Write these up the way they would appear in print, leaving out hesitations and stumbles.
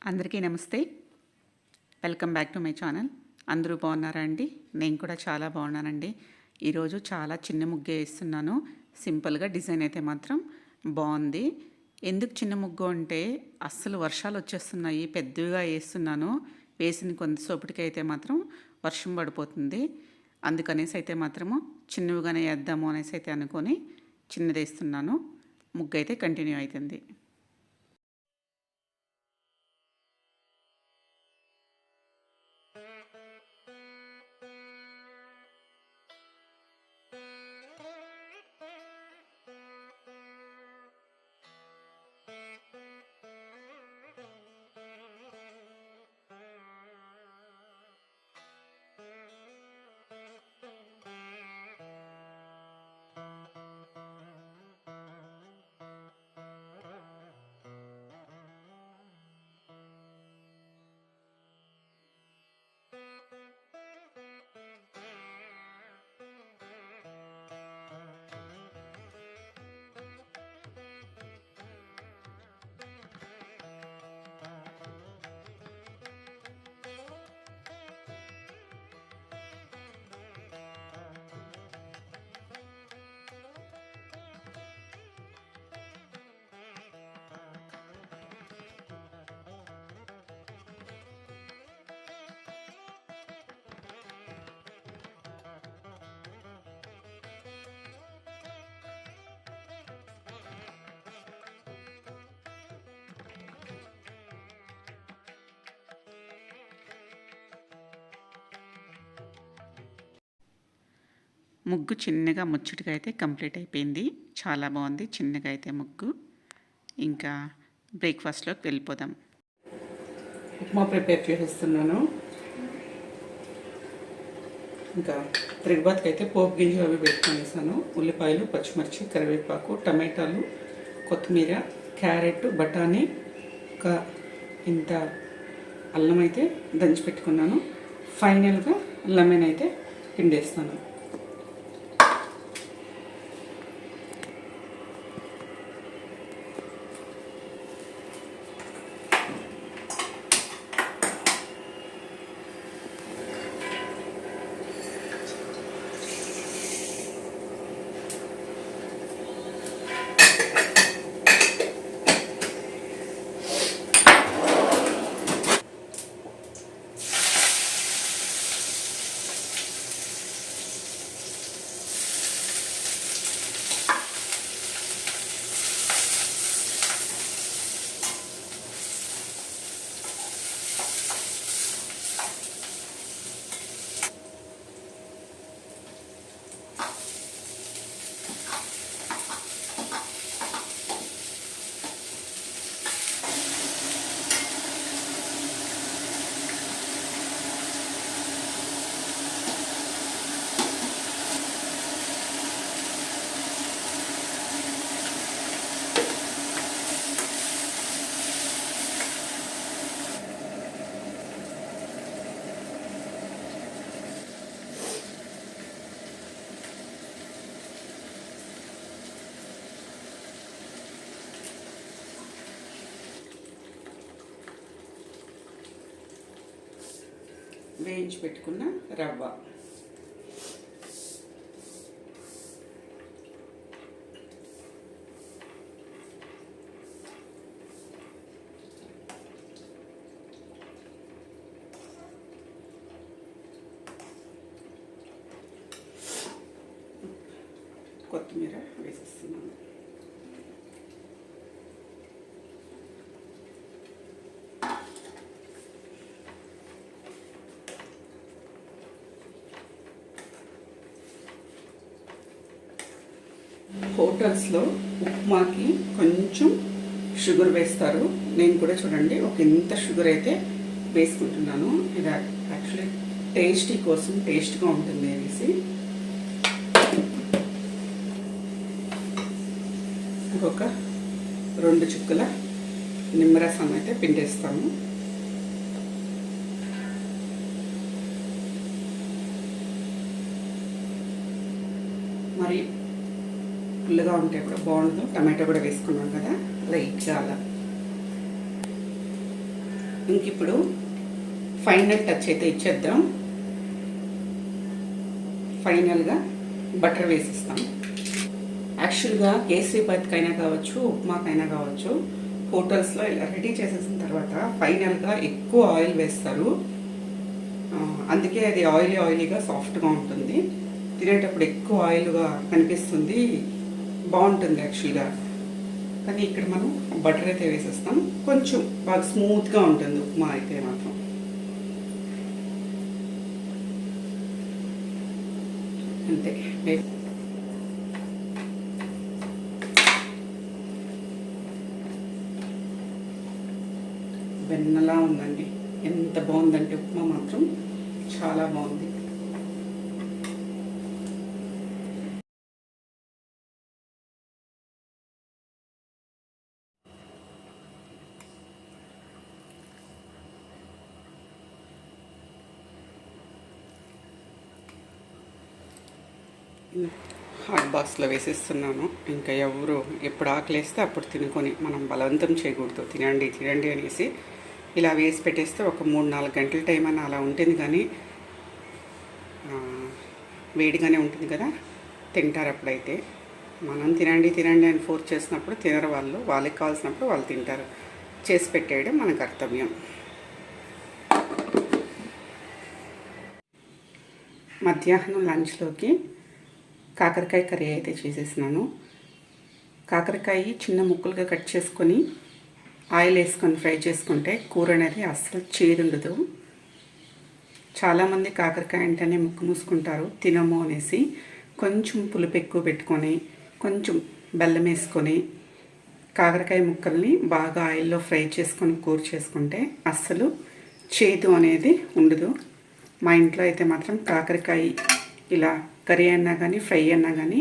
అందరికీ నమస్తే. Welcome back to my channel. అందరూ బాగున్నారా అండి? నేను కూడా చాలా బాగున్నానండి. ఈరోజు చాలా చిన్న ముగ్గే వేస్తున్నాను. సింపుల్గా డిజైన్ అయితే మాత్రం బాగుంది. ఎందుకు చిన్న ముగ్గు అంటే అస్సలు వర్షాలు వచ్చేస్తున్నాయి, పెద్దగా వేస్తున్నాను. వేసిన కొంతసేపటికి అయితే మాత్రం వర్షం పడిపోతుంది. అందుకనేసి అయితే మాత్రము చిన్నవిగానే వేద్దాము అనేసి అయితే అనుకొని చిన్నది వేస్తున్నాను. ముగ్గు అయితే కంటిన్యూ అవుతుంది. ముగ్గు చిన్నగా ముచ్చటగా అయితే కంప్లీట్ అయిపోయింది. చాలా బాగుంది చిన్నగా అయితే ముగ్గు. ఇంకా బ్రేక్ఫాస్ట్లోకి వెళ్ళిపోదాం. ఉప్మా ప్రిపేర్ చేసేస్తున్నాను. ఇంకా తిరుగుబాతుకి అయితే పోపు గింజలు అవి పెట్టుకునేసాను. ఉల్లిపాయలు, పచ్చిమిర్చి, కరివేపాకు, టమాటాలు, కొత్తిమీర, క్యారెట్, బఠానీ, ఒక ఇంత అల్లం అయితే దంచి పెట్టుకున్నాను. ఫైనల్గా లెమన్ అయితే పిండేస్తాను. వేయించి పెట్టుకున్న రవ్వ, కొత్తిమీర వేసేస్తున్నాను. హోటల్స్లో ఉప్మాకి కొంచెం షుగర్ వేస్తారు. నేను కూడా చూడండి ఒక ఇంత షుగర్ అయితే వేసుకుంటున్నాను. ఇది యాక్చువల్లీ టేస్టీ కోసం, టేస్ట్గా ఉంటుంది అనేసి. ఇంకొక 2 చుక్కల నిమ్మరసం అయితే పిండేస్తాము. మరి పుల్లగా ఉంటే కూడా బాగుండదు. టమాటో కూడా వేసుకున్నాం కదా, లైట్గా అలా ఇంక ఇప్పుడు ఫైనల్ టచ్ అయితే ఇచ్చేద్దాం. ఫైనల్గా బటర్ వేసిస్తాం. యాక్చువల్గా కేసరీబాత్కైనా కావచ్చు, ఉప్మాకైనా కావచ్చు, హోటల్స్లో ఇలా రెడీ చేసేసిన తర్వాత ఫైనల్గా ఎక్కువ ఆయిల్ వేస్తారు. అందుకే అది ఆయిలీగా సాఫ్ట్గా ఉంటుంది. తినేటప్పుడు ఎక్కువ ఆయిల్గా కనిపిస్తుంది, బాగుంటుంది యాక్చువల్గా. కానీ ఇక్కడ మనం బటర్ అయితే వేసేస్తాం. కొంచెం బాగా స్మూత్గా ఉంటుంది ఉప్మా అయితే మాత్రం. అంతే. వెన్నలా ఉందండి. ఎంత బాగుందంటే ఉప్మా మాత్రం చాలా బాగుంది. హాట్ బాక్స్లో వేసేస్తున్నాను. ఇంకా ఎవరు ఎప్పుడు ఆకలేస్తే అప్పుడు తినుకొని, మనం బలవంతం చేయకూడదు. తినండి తినండి అనేసి ఇలా వేసి పెట్టేస్తే ఒక 3-4 గంటల టైం అని అలా ఉంటుంది. కానీ వేడిగానే ఉంటుంది కదా, తింటారు. అప్పుడైతే మనం తినండి తినండి అని ఫోర్స్ చేసినప్పుడు తినరు వాళ్ళు. వాళ్ళకి కావాల్సినప్పుడు వాళ్ళు తింటారు. చేసి పెట్టేయడం మన కర్తవ్యం. మధ్యాహ్నం లంచ్లోకి కాకరకాయ కర్రీ అయితే చేసేసినాను. కాకరకాయ చిన్న ముక్కలుగా కట్ చేసుకొని ఆయిల్ వేసుకొని ఫ్రై చేసుకుంటే కూర అనేది అస్సలు చేదు ఉండదు. చాలామంది కాకరకాయ అంటేనే ముక్కు మూసుకుంటారు, తినము అనేసి. కొంచెం పులుపు ఎక్కువ పెట్టుకొని, కొంచెం బెల్లం వేసుకొని, కాకరకాయ ముక్కల్ని బాగా ఆయిల్లో ఫ్రై చేసుకొని కూర చేసుకుంటే అస్సలు చేదు అనేది ఉండదు. మా ఇంట్లో అయితే మాత్రం కాకరకాయ ఇలా కర్రీ అన్నా కానీ, ఫ్రై అన్నా కానీ,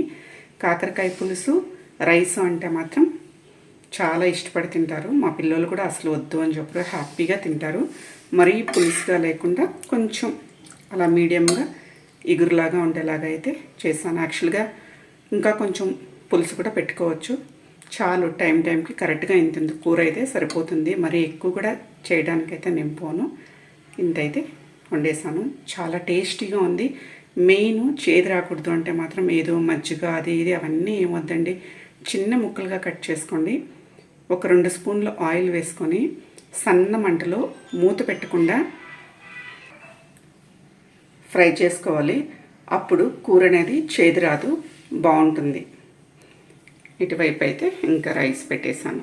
కాకరకాయ పులుసు రైస్ అంటే మాత్రం చాలా ఇష్టపడి తింటారు. మా పిల్లలు కూడా అసలు వద్దు అని చెప్పారు, హ్యాపీగా తింటారు. మరీ పులుసుగా లేకుండా కొంచెం అలా మీడియంగా ఇగురులాగా ఉండేలాగా అయితే చేశాను. యాక్చువల్గా ఇంకా కొంచెం పులుసు కూడా పెట్టుకోవచ్చు. చాలు, టైంకి కరెక్ట్గా ఇంత కూర అయితే సరిపోతుంది. మరీ ఎక్కువ కూడా చేయడానికైతే నేను పోను. ఇంతైతే వండేసాను. చాలా టేస్టీగా ఉంది. మెయిన్ చేదు రాకూడదు అంటే మాత్రం ఏదో మజ్జిగ అది ఇది అవన్నీ ఏమొద్దండి. చిన్న ముక్కలుగా కట్ చేసుకోండి. ఒక 2 స్పూన్లు ఆయిల్ వేసుకొని సన్న మంటలో మూత పెట్టకుండా ఫ్రై చేసుకోవాలి. అప్పుడు కూర అనేది చేదు రాదు, బాగుంటుంది. ఇటువైపు అయితే ఇంకా రైస్ పెట్టేశాను.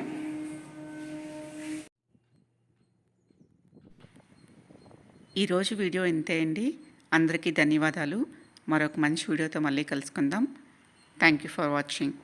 ఈరోజు వీడియో ఇంతే అండి. అందరికీ ధన్యవాదాలు. మరొక మంచి వీడియోతో మళ్ళీ కలుసుకుందాం. Thank you for watching.